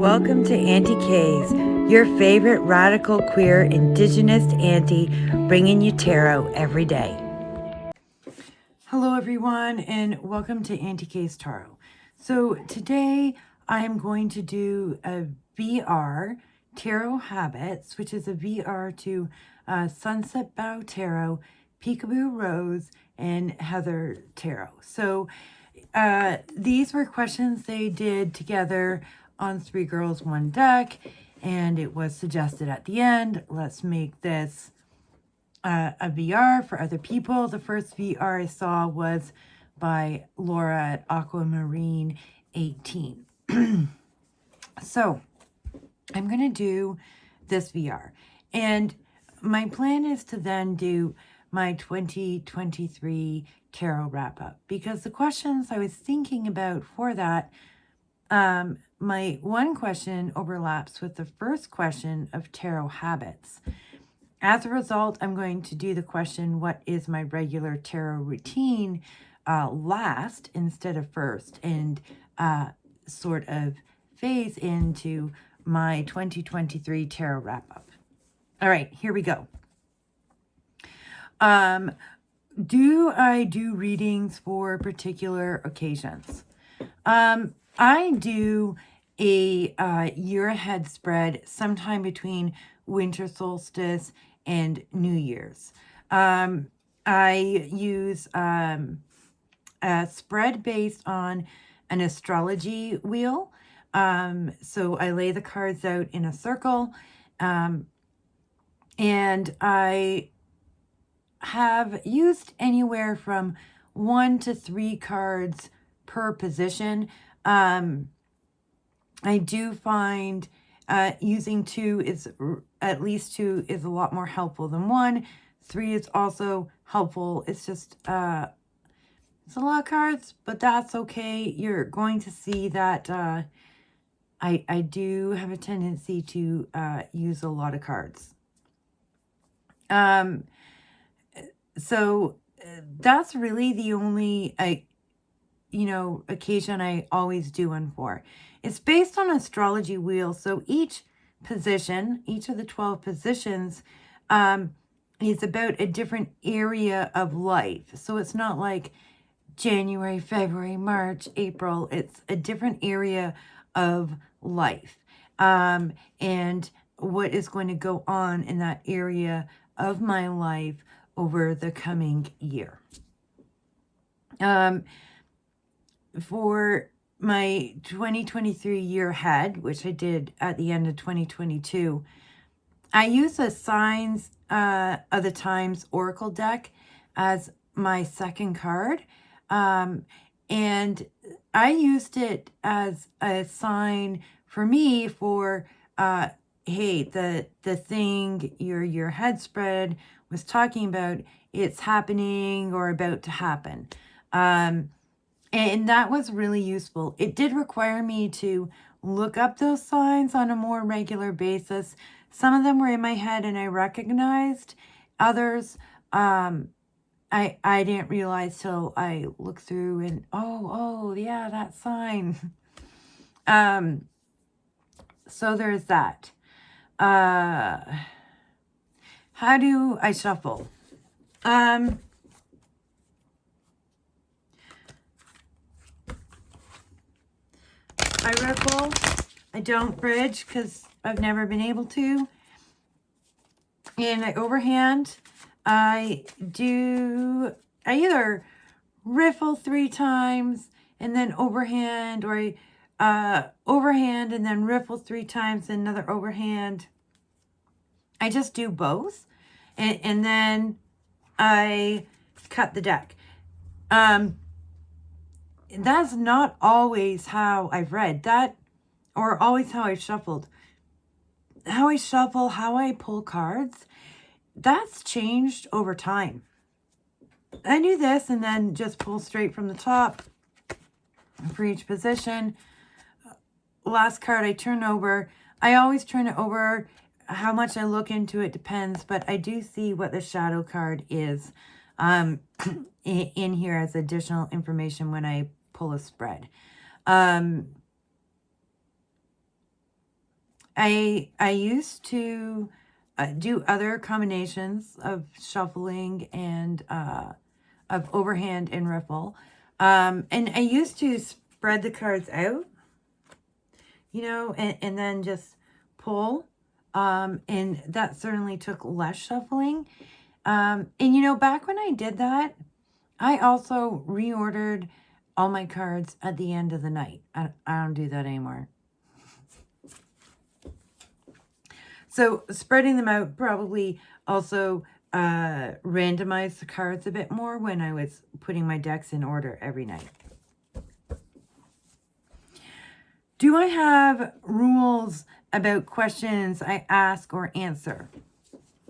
Welcome to Aunty K's, your favorite radical queer indigenous auntie, bringing you tarot every day. Hello everyone and welcome to Aunty K's Tarot. So today I am going to do a VR Tarot Habits, which is a VR to Sunset Bow Tarot, Peekaboo Rose, and Heather Tarot. So these were questions they did together on 3 Girls, 1 Deck, and it was suggested at the end, let's make this a VR for other people. The first VR I saw was by Laura at Aquamarine 18. So I'm going to do this VR. And my plan is to then do my 2023 tarot wrap up. Because the questions I was thinking about for that, my one question overlaps with the first question of tarot habits. As a result, I'm going to do the question, what is my regular tarot routine, last instead of first, and sort of phase into my 2023 tarot wrap-up. All right, here we go. Do I do readings for particular occasions? I do a year ahead spread sometime between winter solstice and New Year's. I use a spread based on an astrology wheel. So I lay the cards out in a circle, and I have used anywhere from 1 to 3 cards per position. I do find using 2 is at least 2 is a lot more helpful than 1. 3 is also helpful. It's just it's a lot of cards, but that's okay. You're going to see that I do have a tendency to use a lot of cards. So that's really the only occasion I always do one for. It's based on astrology wheel, so each position, each of the 12 positions, is about a different area of life. So it's not like January, February, March, April. It's a different area of life, and what is going to go on in that area of my life over the coming year. For my 2023 year ahead, which I did at the end of 2022, I use a Signs of the Times Oracle deck as my second card. And I used it as a sign for me for, hey, the thing your head spread was talking about, it's happening or about to happen. And that was really useful. It did require me to look up those signs on a more regular basis. Some of them were in my head and I recognized. Others, I didn't realize till I looked through and, oh, yeah, that sign. So there's that. How do I shuffle? I riffle. I don't bridge because I've never been able to. And I overhand. I either riffle 3 times and then overhand, or I overhand and then riffle 3 times and another overhand. I just do both. And then I cut the deck. That's not always how I've read that, or always how I've shuffled. How I shuffle, how I pull cards, that's changed over time. I do this and then just pull straight from the top for each position. Last card I turn over. I always turn it over. How much I look into it depends, but I do see what the shadow card is in here as additional information when I pull a spread. I used to do other combinations of shuffling and of overhand and riffle. And I used to spread the cards out, and then just pull. And that certainly took less shuffling. And back when I did that, I also reordered all my cards at the end of the night. I don't do that anymore. So spreading them out probably also randomized the cards a bit more when I was putting my decks in order every night. Do I have rules about questions I ask or answer?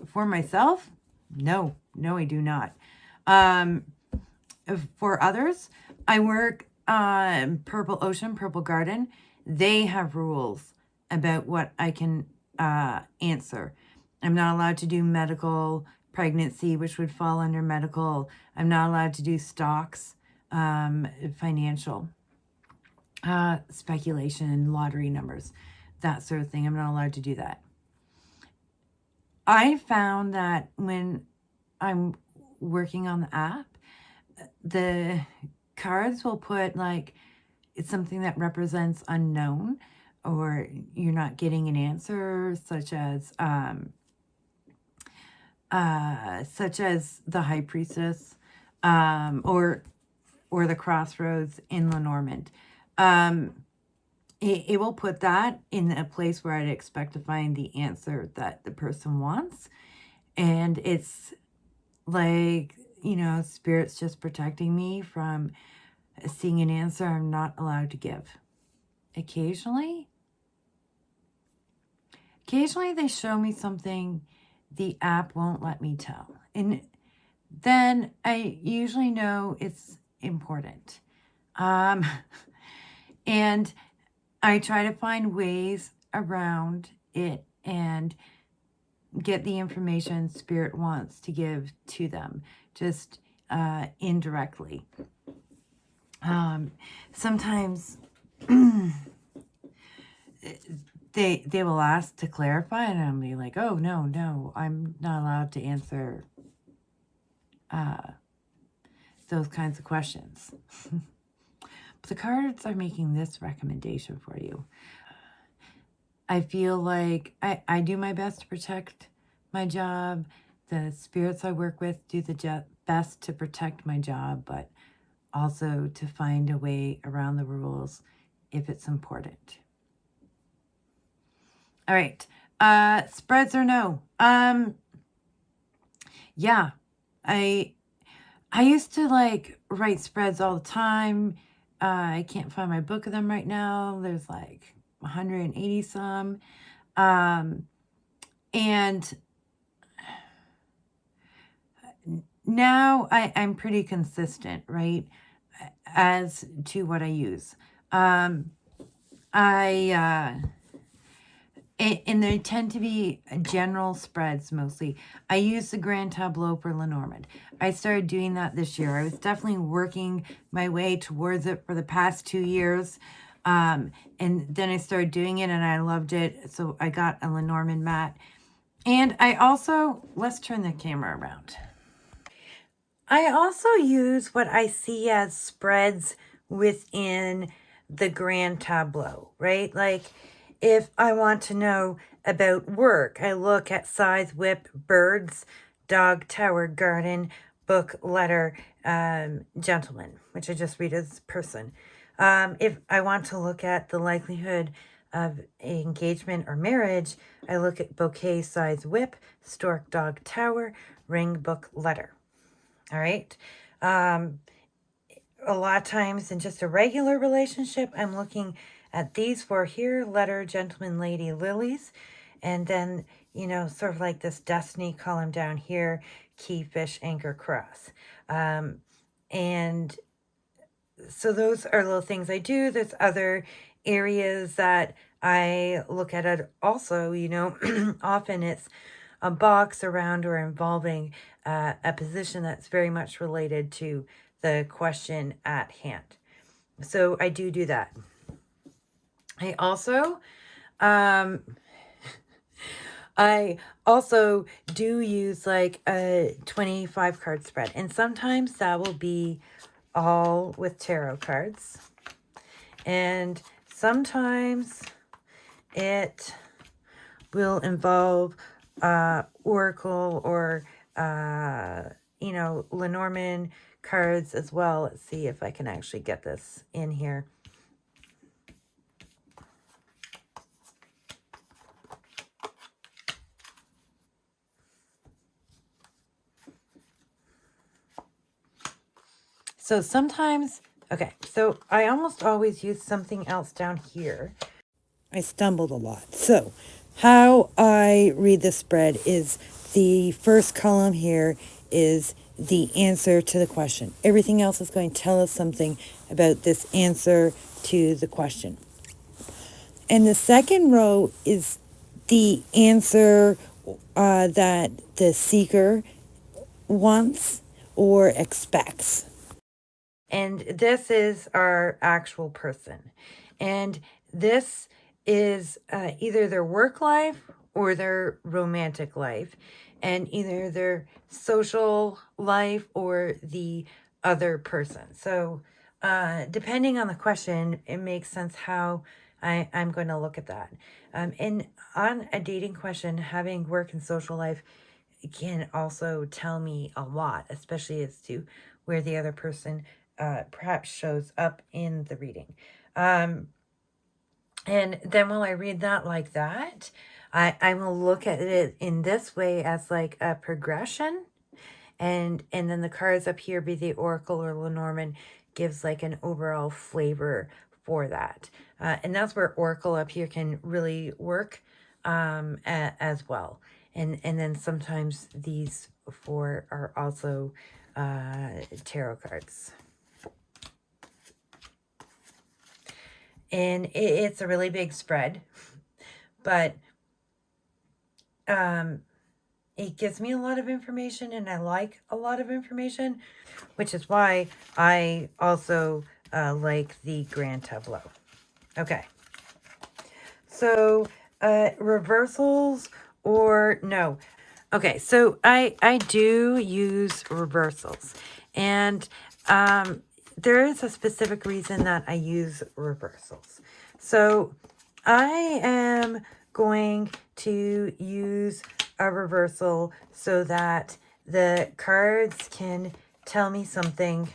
For myself? No, I do not. For others, I work on Purple Ocean, Purple Garden. They have rules about what I can answer. I'm not allowed to do medical, pregnancy, which would fall under medical. I'm not allowed to do stocks, financial, speculation, lottery numbers, that sort of thing. I'm not allowed to do that. I found that when I'm working on the app, the cards will put like it's something that represents unknown, or you're not getting an answer, such as the High Priestess, or the Crossroads in Lenormand. It will put that in a place where I'd expect to find the answer that the person wants. And it's like, Spirit's just protecting me from seeing an answer I'm not allowed to give. Occasionally they show me something the app won't let me tell. And then I usually know it's important. And I try to find ways around it and get the information Spirit wants to give to them, just indirectly. Sometimes they will ask to clarify, and I'll be like, oh, no, I'm not allowed to answer those kinds of questions. But the cards are making this recommendation for you. I feel like I do my best to protect my job. The spirits I work with do the best to protect my job, but also to find a way around the rules if it's important. All right. Spreads or no? Yeah. I used to write spreads all the time. I can't find my book of them right now. There's 180 some. And now I'm pretty consistent, right, as to what I use. And they tend to be general spreads mostly. I use the Grand Tableau for Lenormand. I started doing that this year. I was definitely working my way towards it for the past 2 years. And then I started doing it and I loved it. So I got a Lenormand mat. And I also, let's turn the camera around. I also use what I see as spreads within the Grand Tableau, right? If I want to know about work, I look at size, whip, birds, dog, tower, garden, book, letter, gentleman, which I just read as person. If I want to look at the likelihood of engagement or marriage, I look at bouquet, size, whip, stork, dog, tower, ring, book, letter. All right. A lot of times in just a regular relationship, I'm looking at these 4 here: letter, gentleman, lady, lilies. And then, sort of like this destiny column down here: key, fish, anchor, cross. And so those are little things I do. There's other areas that I look at it also, often it's a box around or involving a position that's very much related to the question at hand. So I do that. I also I also do use like a 25 card spread, and sometimes that will be all with tarot cards, and sometimes it will involve oracle or Lenormand cards as well. Let's see if I can actually get this in here. So sometimes, okay, so I almost always use something else down here. I stumbled a lot. So how I read the spread is the first column here is the answer to the question. Everything else is going to tell us something about this answer to the question. And the second row is the answer that the seeker wants or expects. And this is our actual person. And this is either their work life or their romantic life, and either their social life or the other person. So depending on the question, it makes sense how I'm going to look at that. And on a dating question, having work and social life can also tell me a lot, especially as to where the other person perhaps shows up in the reading. And then while I read that like that, I will look at it in this way as like a progression. And then the cards up here, be the Oracle or Lenormand, gives like an overall flavor for that. And that's where Oracle up here can really work as well. And then sometimes these four are also tarot cards. And it's a really big spread, but it gives me a lot of information, and I like a lot of information, which is why I also like the Grand Tableau. Okay. So reversals or no. Okay, so I do use reversals, and there is a specific reason that I use reversals. So I am going to use a reversal so that the cards can tell me something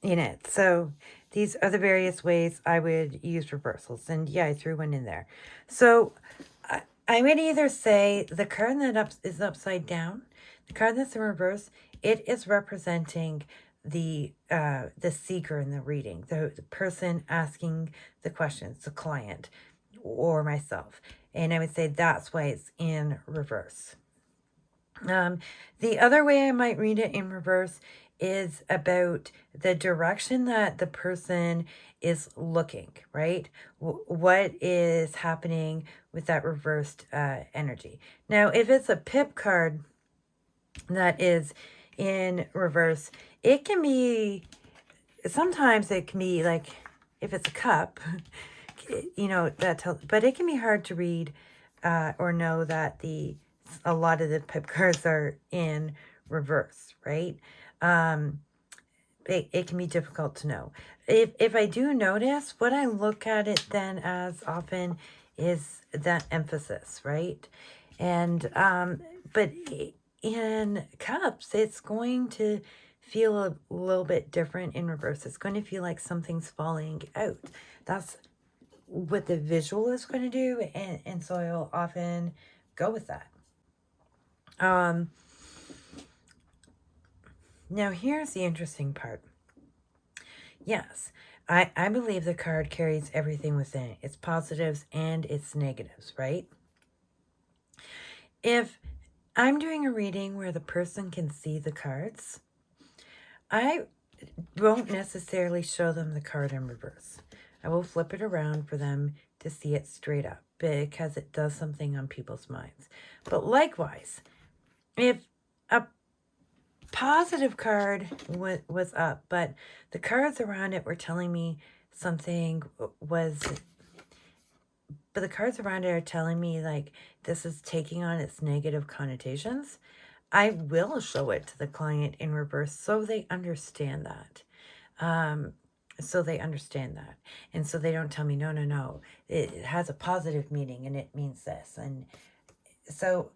in it. So these are the various ways I would use reversals. And yeah, I threw one in there. So I would either say the card that is upside down, the card that's in reverse, it is representing the seeker in the reading, the person asking the questions, the client or myself. And I would say that's why it's in reverse. The other way I might read it in reverse is about the direction that the person is looking, right? What is happening with that reversed energy. Now, if it's a pip card that is in reverse, it can be, sometimes it can be like, if it's a cup, that tells, but it can be hard to read or know that a lot of the pip cards are in reverse, right? It can be difficult to know. If I do notice, what I look at it then as often is that emphasis, right? And but in cups, it's going to feel a little bit different in reverse. It's going to feel like something's falling out. That's what the visual is going to do, and so I'll often go with that. Now here's the interesting part. Yes, I believe the card carries everything within it. Its positives and its negatives, right? If I'm doing a reading where the person can see the cards, I won't necessarily show them the card in reverse. I will flip it around for them to see it straight up because it does something on people's minds. But likewise, if a positive card was up, but the cards around it were telling me something was but the cards around it are telling me like this is taking on its negative connotations, I will show it to the client in reverse so they understand that. So they understand that. And so they don't tell me, no, it has a positive meaning and it means this. And so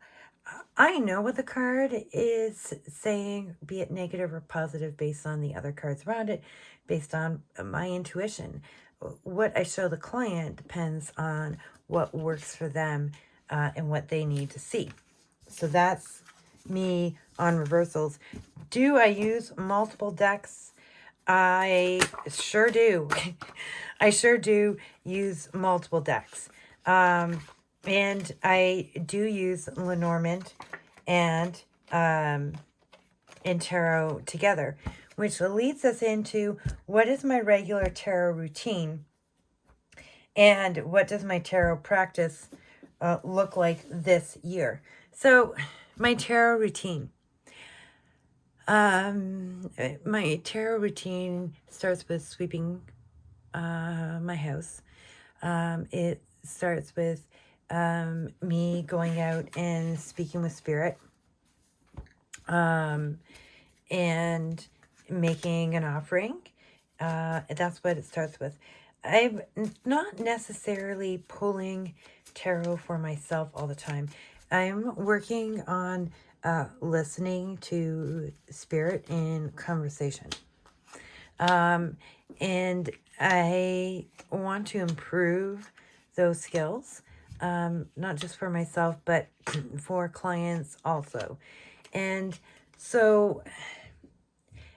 I know what the card is saying, be it negative or positive, based on the other cards around it, based on my intuition. What I show the client depends on what works for them and what they need to see. So that's me on reversals. Do I use multiple decks? I sure do. I sure do use multiple decks. And I do use Lenormand and tarot together, which leads us into what is my regular tarot routine and what does my tarot practice look like this year. So my tarot routine. My tarot routine starts with sweeping my house. It starts with me going out and speaking with spirit, and making an offering. That's what it starts with. I'm not necessarily pulling tarot for myself all the time. I'm working on listening to spirit in conversation. And I want to improve those skills, not just for myself, but for clients also. And so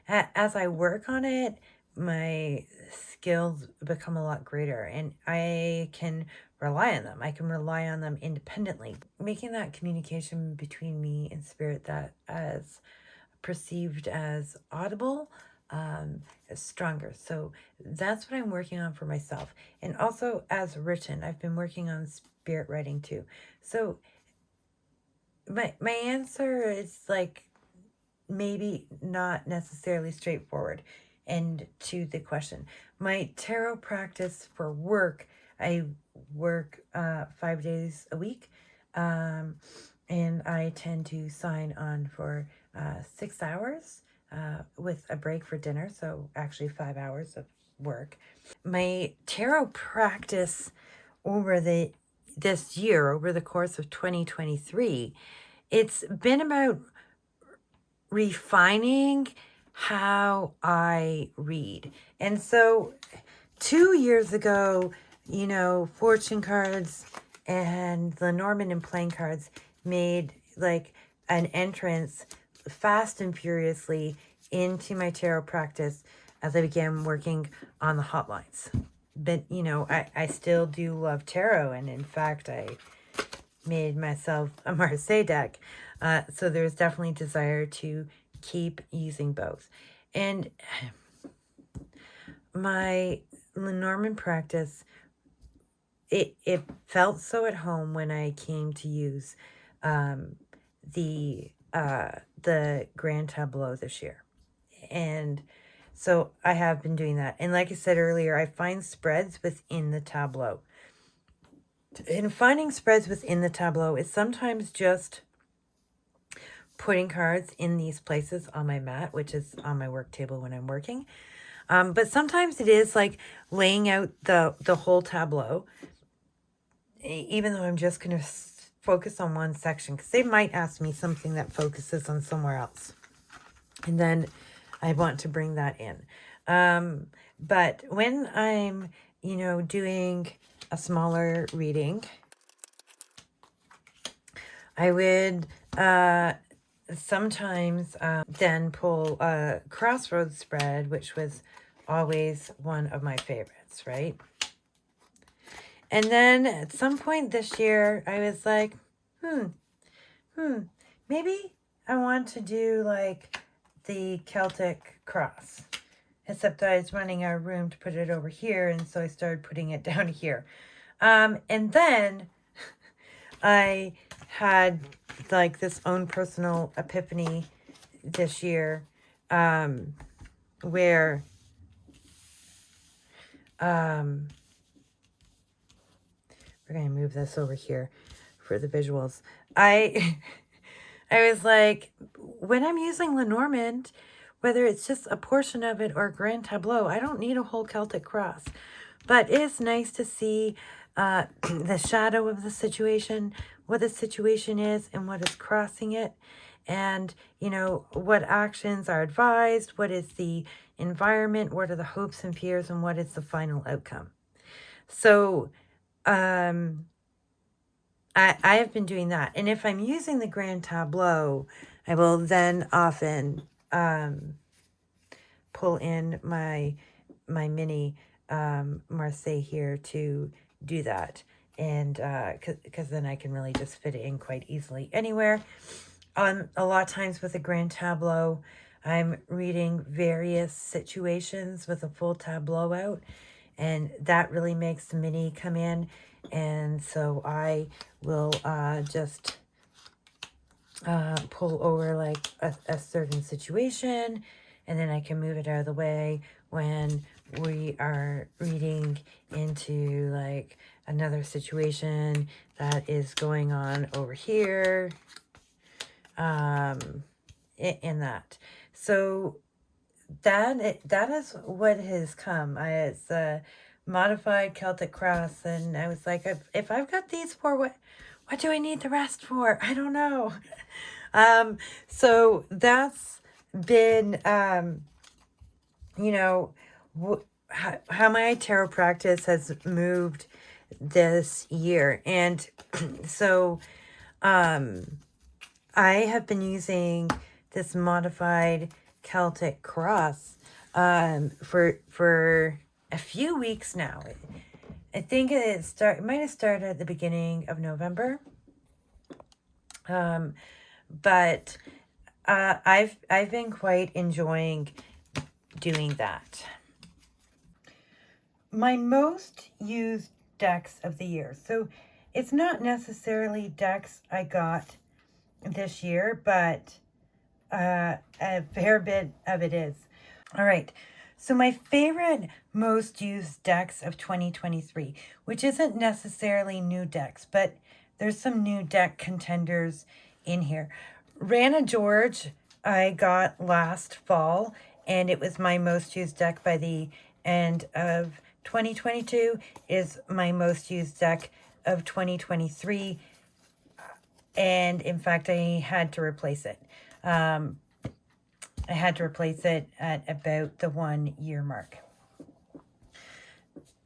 as I work on it, my skills become a lot greater and I can rely on them. I can rely on them independently, making that communication between me and spirit that as perceived as audible is stronger. So that's what I'm working on for myself. And also as written, I've been working on spirit writing too. So my answer is like maybe not necessarily straightforward. And to the question, my tarot practice for work, I work 5 days a week. And I tend to sign on for 6 hours with a break for dinner. So actually 5 hours of work. My tarot practice over this year, over the course of 2023, it's been about refining how I read. And so 2 years ago, fortune cards and the Norman and playing cards made like an entrance fast and furiously into my tarot practice as I began working on the hotlines. But, I still do love tarot. And in fact, I made myself a Marseille deck. So there's definitely desire to keep using both. And my Lenormand practice, it felt so at home when I came to use the Grand Tableau this year. And so I have been doing that. And like I said earlier, I find spreads within the tableau. And finding spreads within the tableau is sometimes just putting cards in these places on my mat, which is on my work table when I'm working. But sometimes it is like laying out the whole tableau, even though I'm just going to focus on one section, because they might ask me something that focuses on somewhere else. And then I want to bring that in. But when I'm, doing a smaller reading, I would sometimes then pull a crossroads spread, which was always one of my favorites, right? And then at some point this year, I was like, maybe I want to do like the Celtic cross. Except I was running out of room to put it over here, and so I started putting it down here. And then I had like this own personal epiphany this year, where we're going to move this over here for the visuals. I was like, when I'm using Lenormand, whether it's just a portion of it or Grand Tableau, I don't need a whole Celtic cross. But it's nice to see the shadow of the situation, what the situation is and what is crossing it. And, you know, what actions are advised, what is the environment, what are the hopes and fears, and what is the final outcome. So I have been doing that. And if I'm using the Grand Tableau, I will then often pull in my mini Marseille here to do that. And because then I can really just fit it in quite easily anywhere. A lot of times with the Grand Tableau, I'm reading various situations with a full tableau out, and that really makes the mini come in. And so I will just pull over like a certain situation, and then I can move it out of the way when we are reading into like another situation that is going on over here. In that. So that is what has come. It's a modified Celtic cross, and I was like, if I've got these four, what do I need the rest for? I don't know. So that's been, you know, how my tarot practice has moved this year. And so I have been using this modified Celtic cross for a few weeks now. I think it might have started at the beginning of November. But I've been quite enjoying doing that. My most used decks of the year. So it's not necessarily decks I got this year, but a fair bit of it is. All right. So my favorite most used decks of 2023, which isn't necessarily new decks, but there's some new deck contenders in here. Rana George I got last fall, and it was my most used deck by the end of 2022, is my most used deck of 2023. And in fact, I had to replace it. I had to replace it at about the 1 year mark.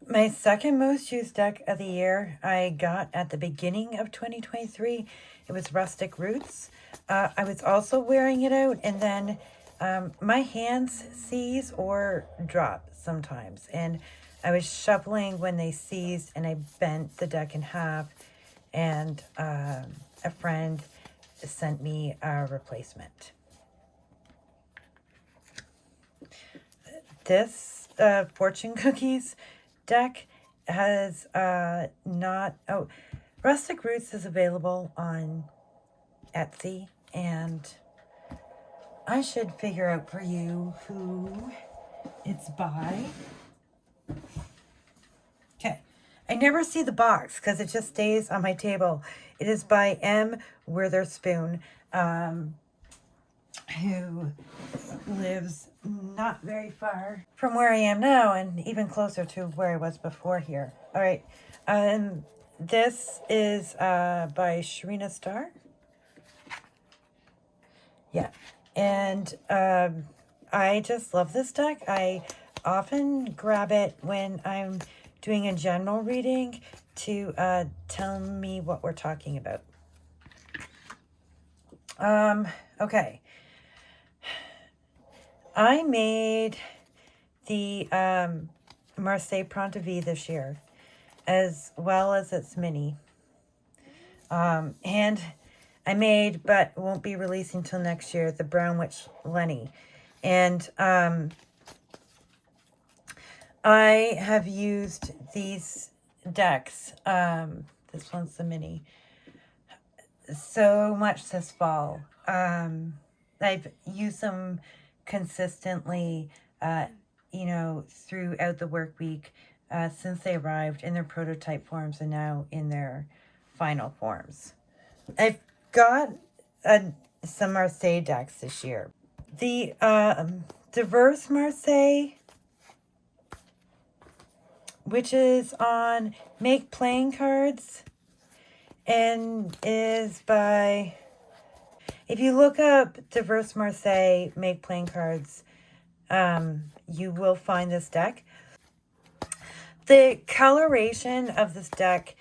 My second most used deck of the year I got at the beginning of 2023. It was Rustic Roots. I was also wearing it out, and then my hands seize or drop sometimes. And I was shuffling when they seized, and I bent the deck in half, and a friend sent me a replacement. This Fortune Cookies deck has Rustic Roots is available on Etsy, and I should figure out for you who it's by. Okay. I never see the box because it just stays on my table. It is by M. Witherspoon, who lives not very far from where I am now, and even closer to where I was before here. All right. This is by Sharina Starr. Yeah. And I just love this deck. I often grab it when I'm doing a general reading to tell me what we're talking about. Okay. I made the Marseille Pronto-V this year, as well as its mini. And I made, but won't be releasing till next year, the Brown Witch Lenny. And I have used these decks, this one's the mini, so much this fall. I've used them consistently, throughout the work week, since they arrived in their prototype forms and now in their final forms. I've got some Marseille decks this year. The Diverse Marseille, which is on Make Playing Cards and is by, if you look up Diverse Marseille Make Playing Cards, you will find this deck. The coloration of this deck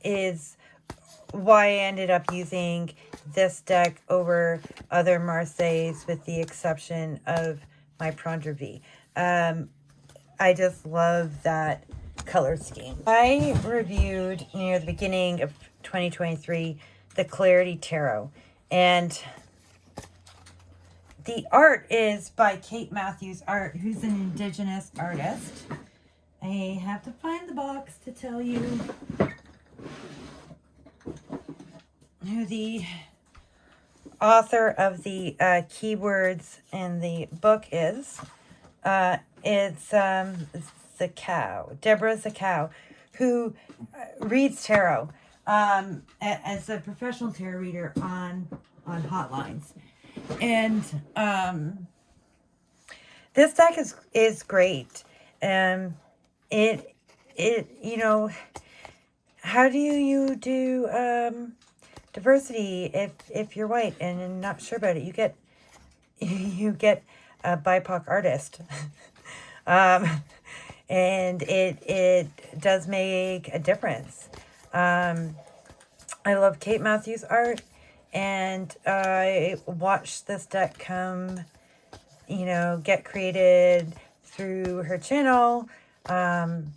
is why I ended up using this deck over other Marseilles, with the exception of my Prendre V. I just love that color scheme. I reviewed near the beginning of 2023 the Clarity Tarot, and the art is by Kate Matthews Art, who's an Indigenous artist. I have to find the box to tell you who the author of the keywords in the book is. It's Zakow, Deborah Zakow, who reads tarot as a professional tarot reader on hotlines. And this deck is great. It you know, how do you do diversity if you're white and you're not sure about it? You get a BIPOC artist. And it does make a difference. I love Kate Matthews' art, and I watched this deck come, get created through her channel, and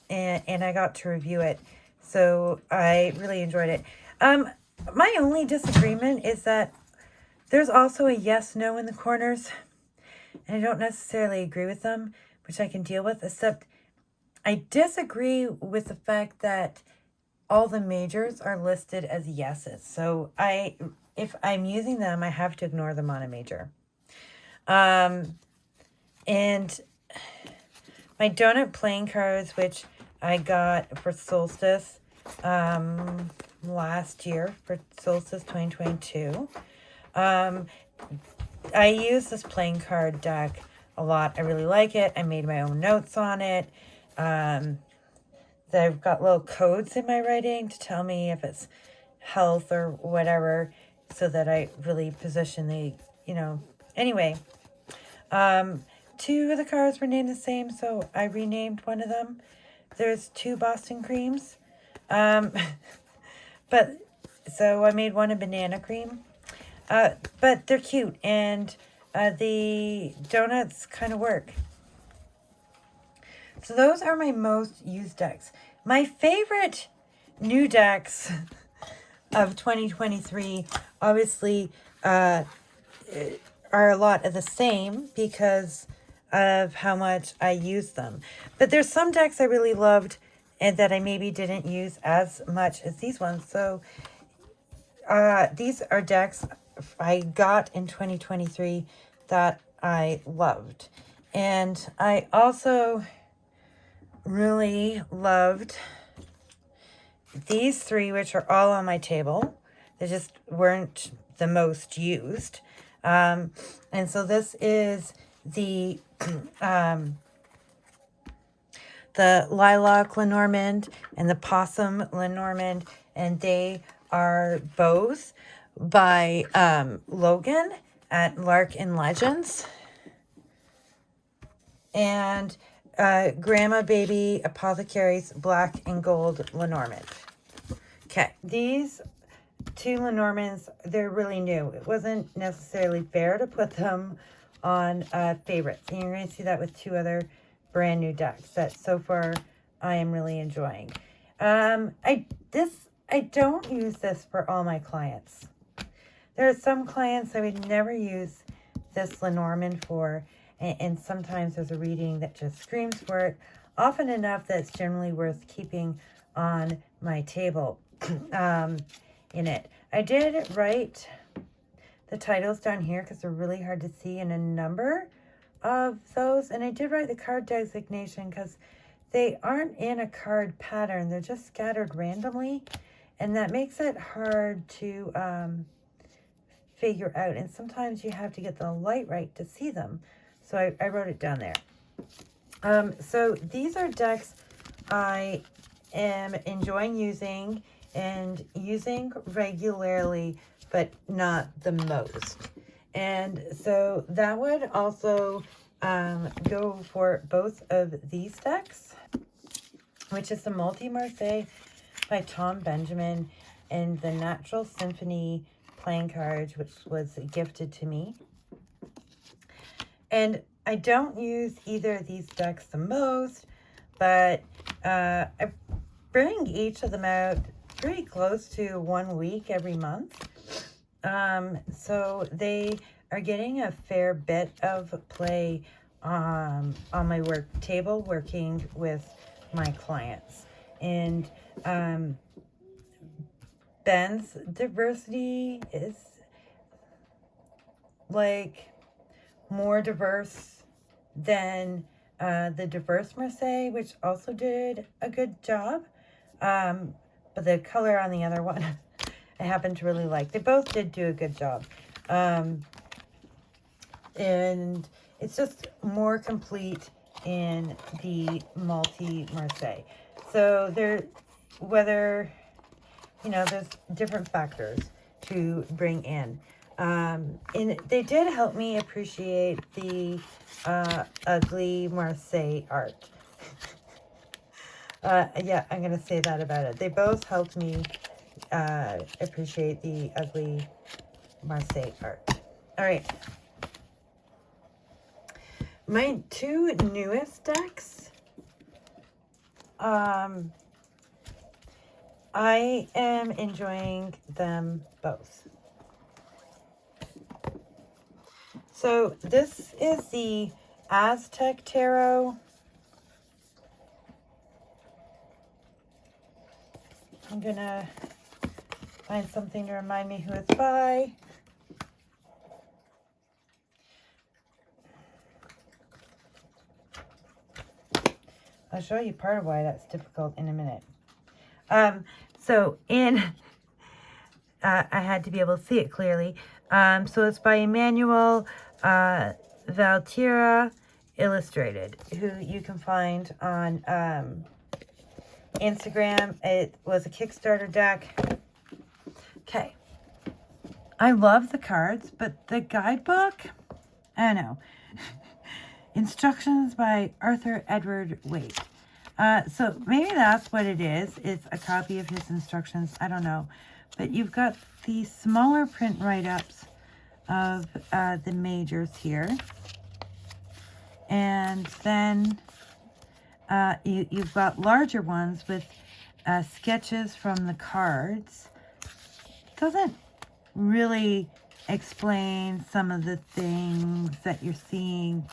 I got to review it. So I really enjoyed it. My only disagreement is that there's also a yes/no in the corners, and I don't necessarily agree with them, which I can deal with, except I disagree with the fact that all the majors are listed as yeses. So if I'm using them, I have to ignore them on a major. And my donut playing cards, which I got for Solstice last year, for Solstice 2022. I use this playing card deck a lot. I really like it. I made my own notes on it. I've got little codes in my writing to tell me if it's health or whatever, so that I really position the, anyway. Two of the cards were named the same, so I renamed one of them. There's two Boston creams. But so I made one a banana cream. But they're cute, and the donuts kind of work. So those are my most used decks. My favorite new decks of 2023, obviously, are a lot of the same because of how much I use them. But there's some decks I really loved and that I maybe didn't use as much as these ones. So these are decks I got in 2023 that I loved. And I also really loved these three, which are all on my table. They just weren't the most used. And so this is the Lilac Lenormand and the Possum Lenormand, and they are both by Logan at Lark and Legends. And Grandma Baby Apothecary's Black and Gold Lenormand. Okay, these two Lenormands, they're really new. It wasn't necessarily fair to put them on favorites. And you're going to see that with two other brand new decks that so far I am really enjoying. I don't use this for all my clients. There are some clients I would never use this Lenormand for, and sometimes there's a reading that just screams for it, often enough that it's generally worth keeping on my table in it. I did write the titles down here because they're really hard to see in a number of those, and I did write the card designation because they aren't in a card pattern. They're just scattered randomly. And that makes it hard to figure out. And sometimes you have to get the light right to see them. So I wrote it down there. So these are decks I am enjoying using and using regularly, but not the most. And so that would also go for both of these decks, which is the Multi-Marseille by Tom Benjamin and the Natural Symphony playing cards, which was gifted to me. And I don't use either of these decks the most, but I bring each of them out pretty close to 1 week every month. So they are getting a fair bit of play on my work table, working with my clients. And Ben's diversity is like more diverse than the Diverse Marseille, which also did a good job. But the color on the other one, I happen to really like. They both did do a good job. And it's just more complete in the Multi-Marseille. So whether, there's different factors to bring in. And they did help me appreciate the ugly Marseille art. Yeah, I'm going to say that about it. They both helped me appreciate the ugly Marseille art. All right. My two newest decks, I am enjoying them both. So this is the Aztec Tarot. I'm going to find something to remind me who it's by. I'll show you part of why that's difficult in a minute. So I had to be able to see it clearly. So it's by Emmanuel Valtierra Illustrated, who you can find on Instagram. It was a Kickstarter deck. Okay. I love the cards, but the guidebook, I don't know. Instructions by Arthur Edward Waite. So maybe that's what it is. It's a copy of his instructions. I don't know. But you've got the smaller print write-ups of the majors here. And then you've got larger ones with sketches from the cards. Doesn't really explain some of the things that you're seeing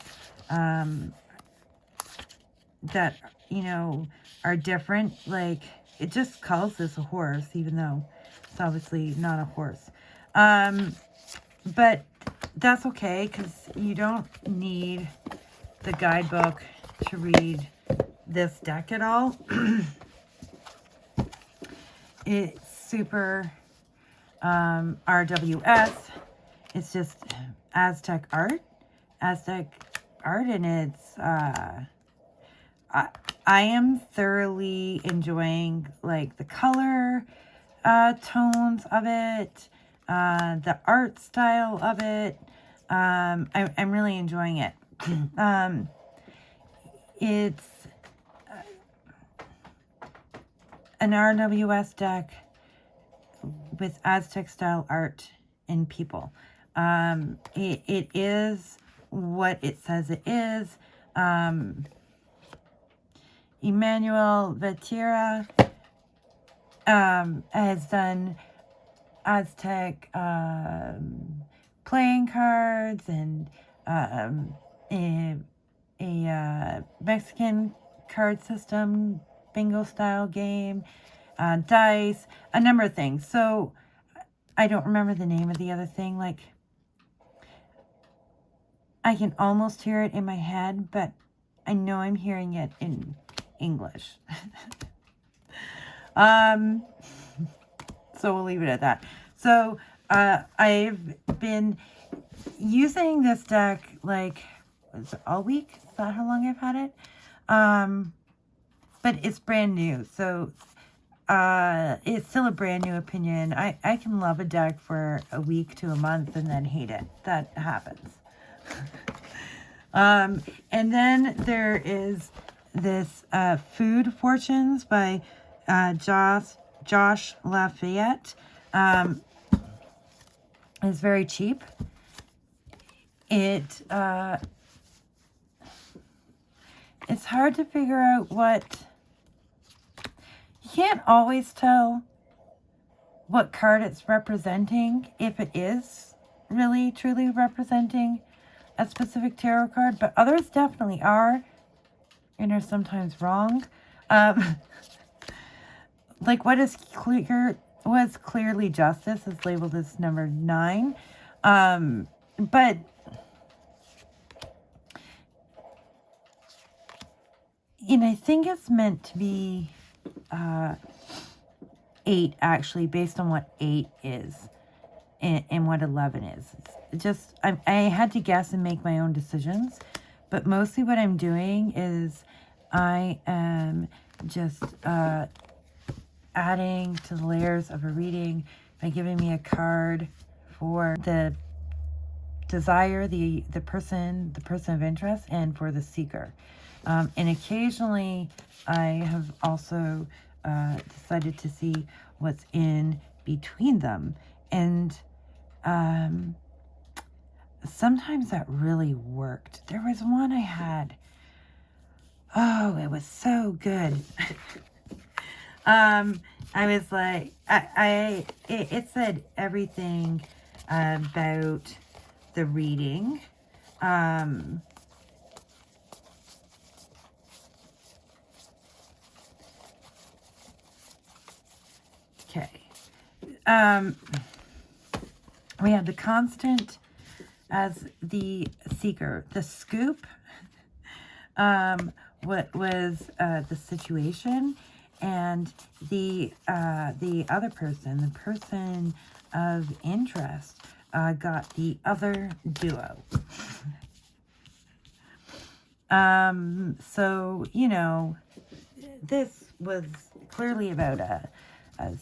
that, are different. Like, it just calls this a horse, even though it's obviously not a horse. But that's okay, because you don't need the guidebook to read this deck at all. It's super RWS. It's just Aztec art, and it's I am thoroughly enjoying like the color tones of it, the art style of it. I'm really enjoying it. It's an RWS deck with Aztec style art and people. It is what it says it is. Emmanuel Valtierra has done Aztec playing cards and a Mexican card system, bingo style game, dice, a number of things. So I don't remember the name of the other thing. Like, I can almost hear it in my head, but I know I'm hearing it in English. So we'll leave it at that. So I've been using this deck like all week. Is that how long I've had it? But it's brand new. So it's still a brand new opinion. I can love a deck for a week to a month and then hate it. That happens. And then there is this Food Fortunes by Josh Lafayette. It's very cheap. It's hard to figure out what... You can't always tell what card it's representing, if it is really, truly representing a specific tarot card, but others definitely are, and are sometimes wrong. Like what is was clearly justice is labeled as number 9. But and I think it's meant to be 8, actually, based on what 8 is and what 11 is. It's just, I had to guess and make my own decisions, but mostly what I'm doing is I am just adding to the layers of a reading by giving me a card for the desire, the person of interest, and for the seeker. And occasionally I have also decided to see what's in between them. And sometimes that really worked. There was one I had. Oh, it was so good. I was like, it said everything about the reading. Okay. We had the constant as the seeker. The scoop, what was the situation, and the other person, the person of interest, got the other duo. So, you know, this was clearly about a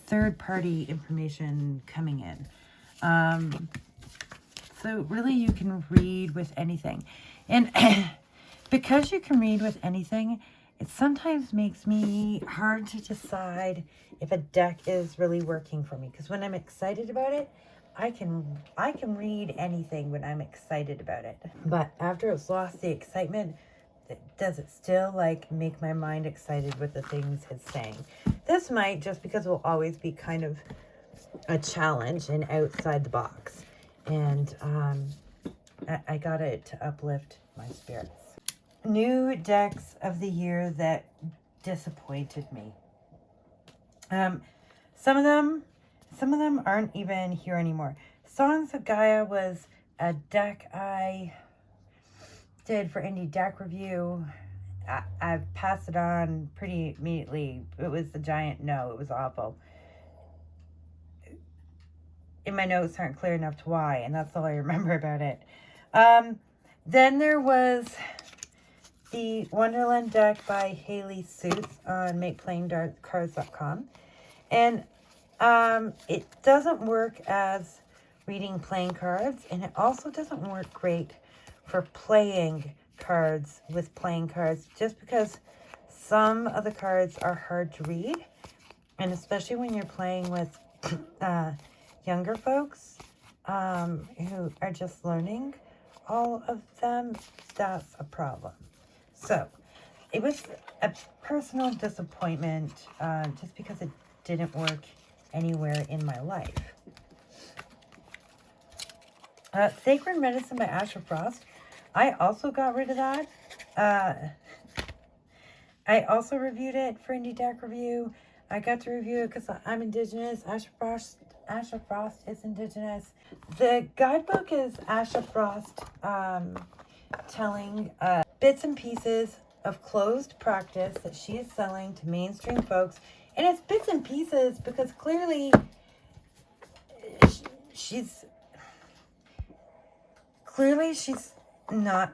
third-party information coming in. So really you can read with anything. And because you can read with anything, it sometimes makes me hard to decide if a deck is really working for me. Because when I'm excited about it, I can read anything when I'm excited about it. But after it's lost the excitement, does it still like make my mind excited with the things it's saying? This might, just because it will always be kind of a challenge and outside the box. And I got it to uplift my spirits. New decks of the year that disappointed me. Some of them aren't even here anymore. Songs of Gaia was a deck I did for Indie Deck Review. I passed it on pretty immediately. It was a giant no. It was awful. And my notes aren't clear enough to why, and that's all I remember about it. Then there was the Wonderland deck by Haley Suits on MakePlayingCards.com. And it doesn't work as reading playing cards, and it also doesn't work great for playing cards with playing cards, just because some of the cards are hard to read, and especially when you're playing with younger folks who are just learning all of them, that's a problem. So it was a personal disappointment just because it didn't work anywhere in my life. Sacred Medicine by Asher Frost. I also got rid of that. I also reviewed it for Indie Deck Review. I got to review it because I'm Indigenous. Asher Frost is Indigenous. The guidebook is Asher Frost telling bits and pieces of closed practice that she is selling to mainstream folks. And it's bits and pieces because clearly she's not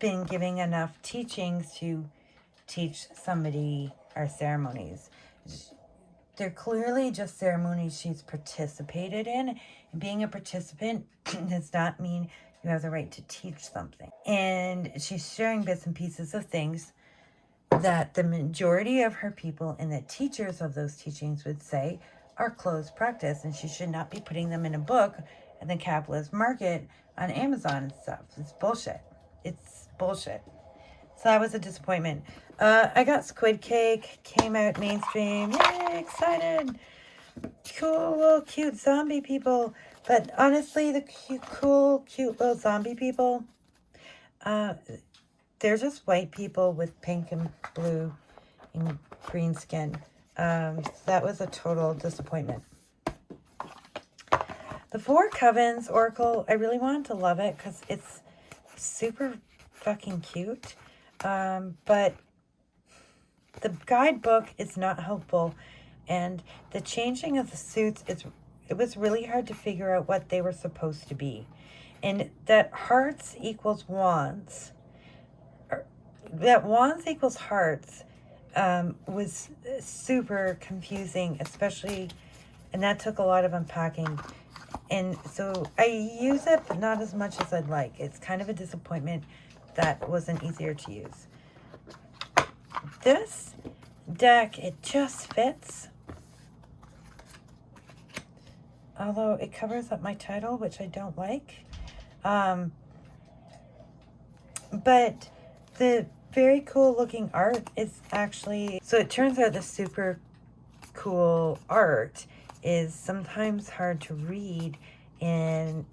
been giving enough teachings to teach somebody our ceremonies. They're clearly just ceremonies she's participated in. And being a participant does not mean you have the right to teach something. And she's sharing bits and pieces of things that the majority of her people and the teachers of those teachings would say are closed practice, and she should not be putting them in a book in the capitalist market on Amazon and stuff. It's bullshit. It's bullshit. So that was a disappointment. I got Squid Cake, came out mainstream. Yay, excited. Cool little cute zombie people. But honestly, the cute little zombie people, they're just white people with pink and blue and green skin. That was a total disappointment. The Four Covens Oracle, I really wanted to love it because it's super fucking cute. But the guidebook is not helpful, and the changing of the suits, it was really hard to figure out what they were supposed to be. And that hearts equals wands, that wands equals hearts, was super confusing, especially, and that took a lot of unpacking. And so I use it, but not as much as I'd like. It's kind of a disappointment that wasn't easier to use. This deck, it just fits. Although it covers up my title, which I don't like. But the very cool looking art is actually, so it turns out the super cool art is sometimes hard to read in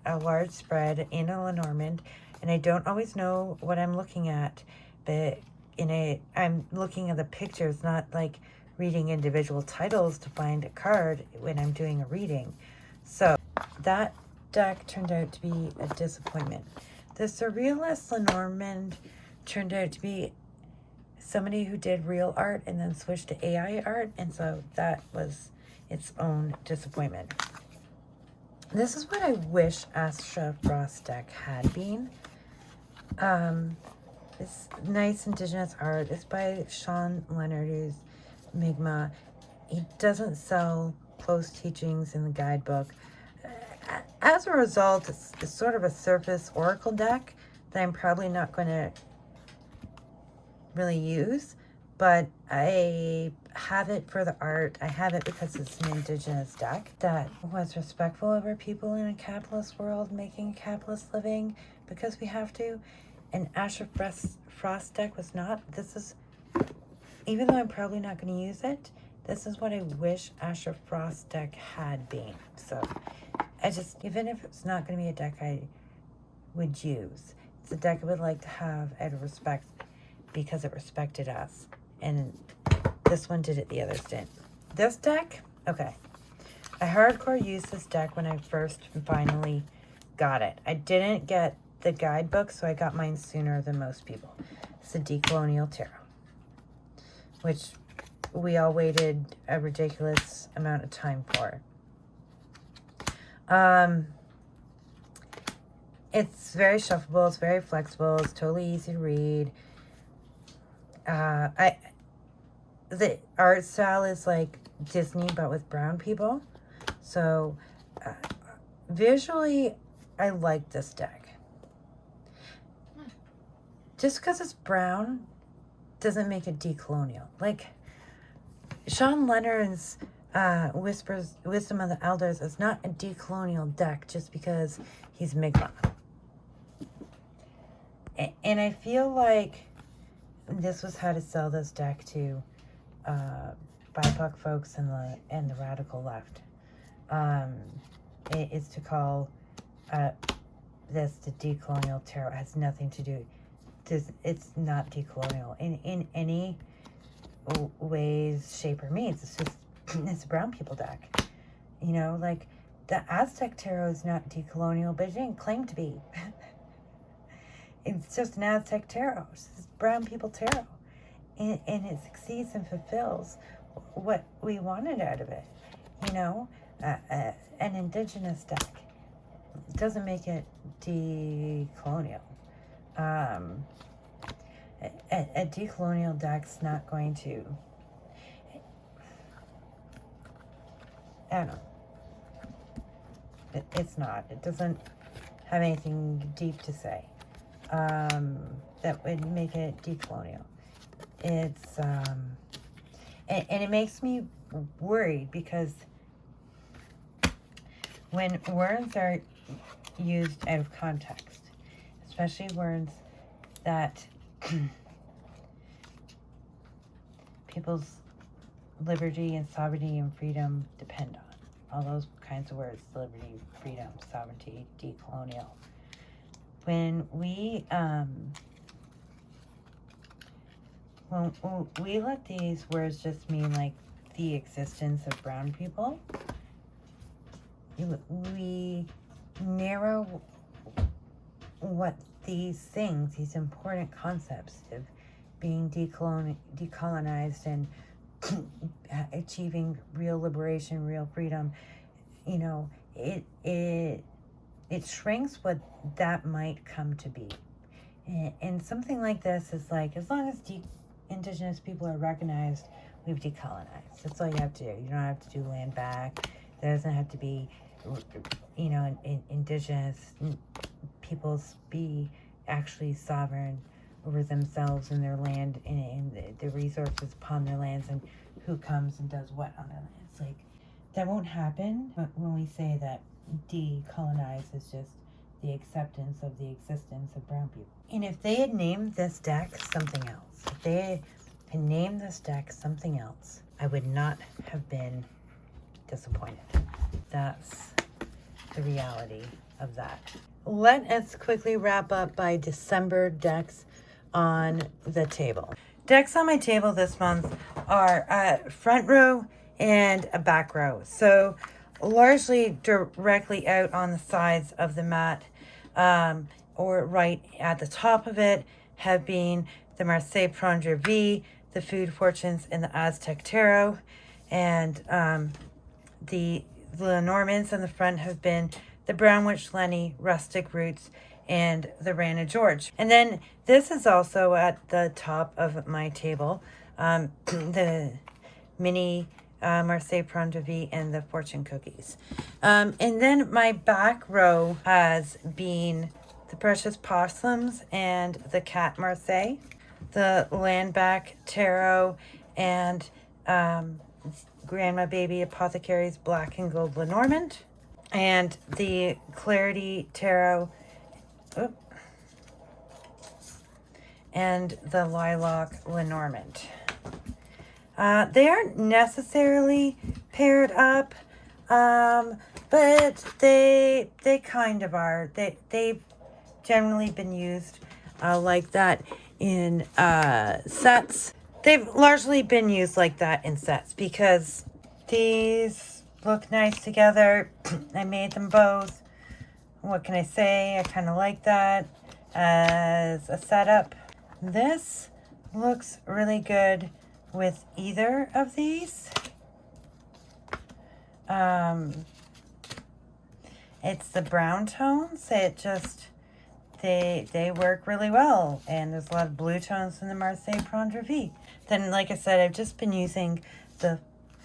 a large spread in a Lenormand, and I don't always know what I'm looking at, but I'm looking at the pictures, not like reading individual titles to find a card when I'm doing a reading. So that deck turned out to be a disappointment. The Surrealist Lenormand turned out to be somebody who did real art and then switched to AI art, and so that was its own disappointment. This is what I wish Astra Frost deck had been. It's nice indigenous art. It's by Sean Leonard, who's Mi'kmaq. He doesn't sell closed teachings in the guidebook. As a result, it's sort of a surface oracle deck that I'm probably not going to really use, but I have it for the art. I have it because it's an indigenous deck that was respectful of our people in a capitalist world making a capitalist living because we have to. And Asher Frost deck was not. This is, even though I'm probably not going to use it, this is what I wish Asher Frost deck had been. So I just, even if it's not going to be a deck I would use, it's a deck I would like to have out of respect because it respected us. And this one did it, the others didn't. This deck, okay. I hardcore used this deck when I first finally got it. I didn't get the guidebook, so I got mine sooner than most people. It's the Decolonial Tarot, which we all waited a ridiculous amount of time for. It's very shuffleable, it's very flexible, it's totally easy to read. The art style is like Disney, but with brown people. So visually, I like this deck. Just because it's brown doesn't make it decolonial. Like Sean Leonard's Wisdom of the Elders is not a decolonial deck just because he's Mi'kmaq. And I feel like this was how to sell this deck to BIPOC folks and the radical left. It is to call this the Decolonial Tarot. It has nothing to do. It's not decolonial in any ways, shape, or means. It's just it's a brown people deck. You know, like the Aztec Tarot is not decolonial, but it didn't claim to be. It's just an Aztec tarot. It's brown people tarot. And it succeeds and fulfills what we wanted out of it. You know, an indigenous deck doesn't make it decolonial. A decolonial deck's not going to, I don't know. It's not. It doesn't have anything deep to say that would make it decolonial. It's, and it makes me worried because when words are used out of context, especially words that people's liberty and sovereignty and freedom depend on. All those kinds of words: liberty, freedom, sovereignty, decolonial. When we let these words just mean like the existence of brown people, we narrow what these things, these important concepts of being decolonized and achieving real liberation, real freedom, you know, it shrinks what that might come to be. And something like this is like, as long as indigenous people are recognized, we've decolonized. That's all you have to do. You don't have to do land back. There doesn't have to be, you know, indigenous peoples be actually sovereign over themselves and their land and the resources upon their lands and who comes and does what on their lands. Like, that won't happen when we say that decolonize is just the acceptance of the existence of brown people. And if they had named this deck something else, if they had named this deck something else, I would not have been disappointed. That's the reality of that. Let us quickly wrap up by December decks on the table. Decks on my table this month are a front row and a back row. So largely directly out on the sides of the mat, or right at the top of it, have been the Marseille Prendre Vie, the Food Fortunes, and the Aztec Tarot. And the Lenormands on the front have been the Brown Witch Lenny, Rustic Roots, and the Rana George. And then this is also at the top of my table, the mini Marseille Prendre Vie and the Fortune Cookies. And then my back row has been the Precious Possums and the Cat Marseille, the Landback Tarot, and Grandma Baby Apothecary's Black and Gold Lenormand, and the Clarity Tarot, and the Lilac Lenormand. They aren't necessarily paired up, but they kind of are. They've generally been used like that in sets. They've largely been used like that in sets because these look nice together. I made them both. What can I say? I kind of like that as a setup. This looks really good with either of these. It's the brown tones. It just, they work really well. And there's a lot of blue tones in the Marseille Prendre Vie. Then, like I said, I've just been using the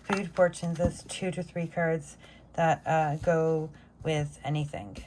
Food Fortunes as 2 to 3 cards that go with anything.